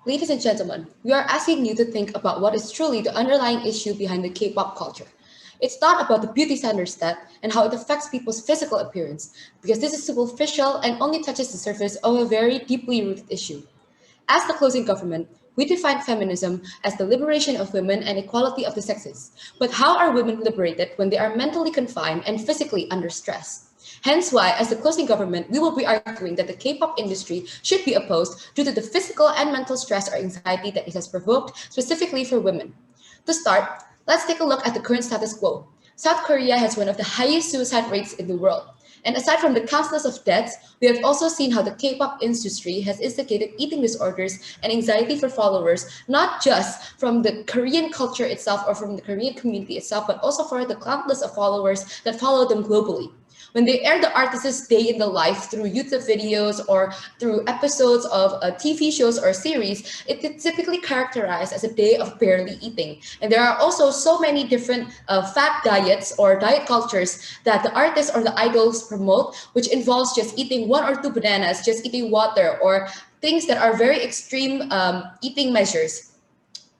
Ladies and gentlemen, we are asking you to think about what is truly the underlying issue behind the K-pop culture. It's not about the beauty standards that and how it affects people's physical appearance, because this is superficial and only touches the surface of a very deeply rooted issue. As the closing government, we define feminism as the liberation of women and equality of the sexes. But how are women liberated when they are mentally confined and physically under stress? Hence why, as the closing government, we will be arguing that the K-pop industry should be opposed due to the physical and mental stress or anxiety that it has provoked specifically for women. To start, let's take a look at the current status quo. South Korea has one of the highest suicide rates in the world. And aside from the countless of deaths, we have also seen how the K-pop industry has instigated eating disorders and anxiety for followers, not just from the Korean culture itself or from the Korean community itself, but also for the countless of followers that follow them globally. When they air the artist's day in the life through YouTube videos or through episodes of TV shows or series, it is typically characterized as a day of barely eating. And there are also so many different fat diets or diet cultures that the artists or the idols promote, which involves just eating one or two bananas, just eating water, or things that are very extreme eating measures.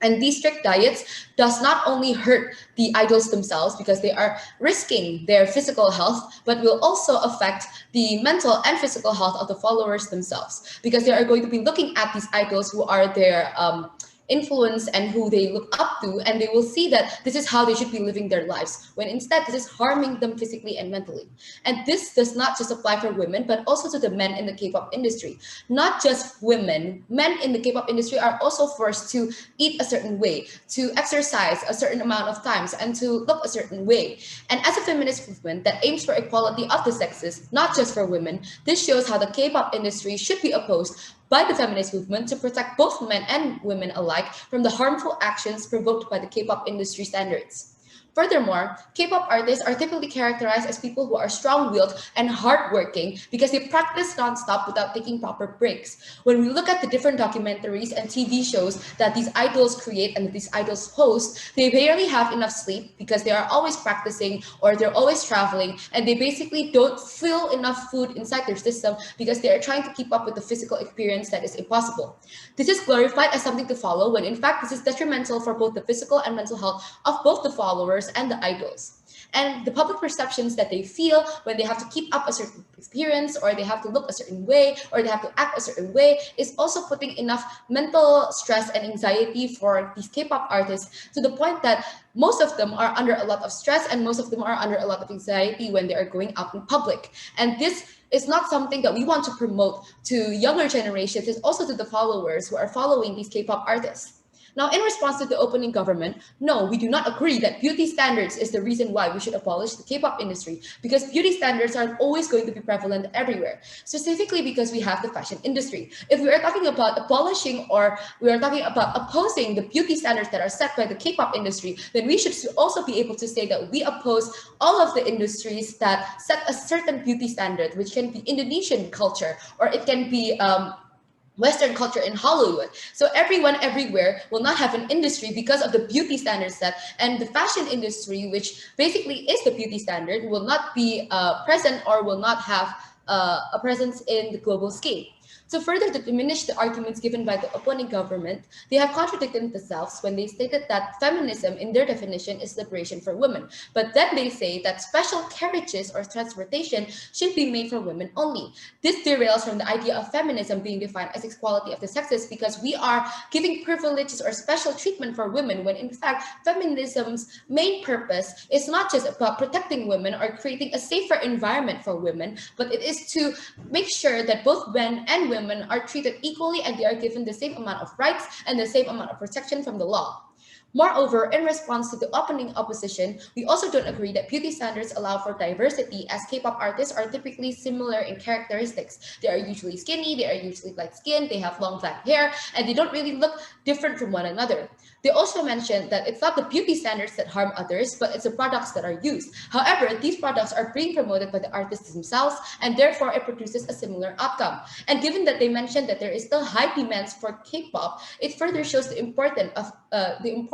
And these strict diets does not only hurt the idols themselves because they are risking their physical health, but will also affect the mental and physical health of the followers themselves because they are going to be looking at these idols who are their influence and who they look up to, and they will see that this is how they should be living their lives, when instead this is harming them physically and mentally. And this does not just apply for women, but also to the men in the K-pop industry. Not just women, men in the K-pop industry are also forced to eat a certain way, to exercise a certain amount of times, and to look a certain way. And as a feminist movement that aims for equality of the sexes, not just for women, this shows how the K-pop industry should be opposed by the feminist movement to protect both men and women alike from the harmful actions provoked by the K-pop industry standards. Furthermore, K-pop artists are typically characterized as people who are strong-willed and hardworking because they practice nonstop without taking proper breaks. When we look at the different documentaries and TV shows that these idols create and that these idols host, they barely have enough sleep because they are always practicing or they're always traveling, and they basically don't feel enough food inside their system because they are trying to keep up with the physical experience that is impossible. This is glorified as something to follow when in fact this is detrimental for both the physical and mental health of both the followers and the idols. And the public perceptions that they feel when they have to keep up a certain appearance or they have to look a certain way or they have to act a certain way is also putting enough mental stress and anxiety for these K-pop artists to the point that most of them are under a lot of stress and most of them are under a lot of anxiety when they are going out in public. And this is not something that we want to promote to younger generations, it's also to the followers who are following these K-pop artists. Now, in response to the opening government, no, we do not agree that beauty standards is the reason why we should abolish the K-pop industry, because beauty standards are always going to be prevalent everywhere, specifically because we have the fashion industry. If we are talking about abolishing or we are talking about opposing the beauty standards that are set by the K-pop industry, then we should also be able to say that we oppose all of the industries that set a certain beauty standard, which can be Indonesian culture or it can be Western culture in Hollywood. So everyone everywhere will not have an industry because of the beauty standards set, and the fashion industry, which basically is the beauty standard, will not be present or will not have a presence in the global scale. So further to diminish the arguments given by the opposing government, they have contradicted themselves when they stated that feminism in their definition is liberation for women. But then they say that special carriages or transportation should be made for women only. This derails from the idea of feminism being defined as equality of the sexes because we are giving privileges or special treatment for women when in fact feminism's main purpose is not just about protecting women or creating a safer environment for women, but it is to make sure that both men and women are treated equally and they are given the same amount of rights and the same amount of protection from the law. Moreover, in response to the opening opposition, we also don't agree that beauty standards allow for diversity as K-pop artists are typically similar in characteristics. They are usually skinny, they are usually light skinned, they have long black hair, and they don't really look different from one another. They also mentioned that it's not the beauty standards that harm others, but it's the products that are used. However, these products are being promoted by the artists themselves, and therefore it produces a similar outcome. And given that they mentioned that there is still high demands for K-pop, it further shows the importance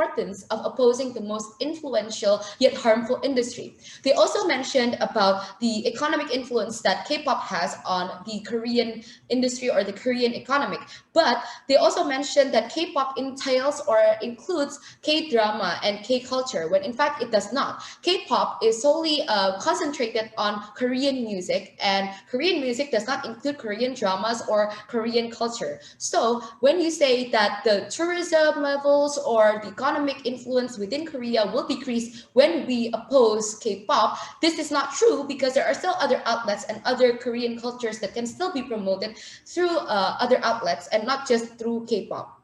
importance of opposing the most influential yet harmful industry. They also mentioned about the economic influence that K-pop has on the Korean industry or the Korean economic. But they also mentioned that K-pop entails or includes K-drama and K-culture, when in fact it does not. K-pop is solely concentrated on Korean music, and Korean music does not include Korean dramas or Korean culture. So when you say that the tourism levels or the economic influence within Korea will decrease when we oppose K-pop, this is not true because there are still other outlets and other Korean cultures that can still be promoted through other outlets and not just through K-pop.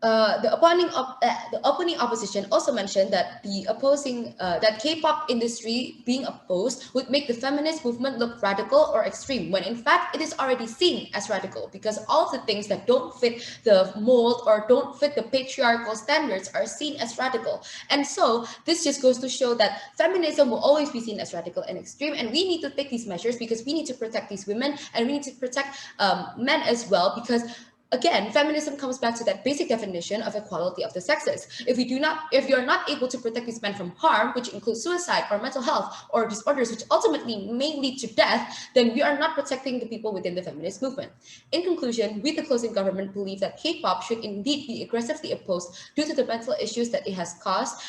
The opening opposition also mentioned that the opposing that K-pop industry being opposed would make the feminist movement look radical or extreme, when in fact it is already seen as radical because all of the things that don't fit the mold or don't fit the patriarchal standards are seen as radical. And so this just goes to show that feminism will always be seen as radical and extreme, and we need to take these measures because we need to protect these women and we need to protect men as well, because again, feminism comes back to that basic definition of equality of the sexes. If you're not able to protect these men from harm, which includes suicide or mental health or disorders, which ultimately may lead to death, then we are not protecting the people within the feminist movement. In conclusion, we, the closing government, believe that K-pop should indeed be aggressively opposed due to the mental issues that it has caused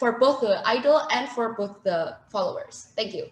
for both the idol and for both the followers. Thank you.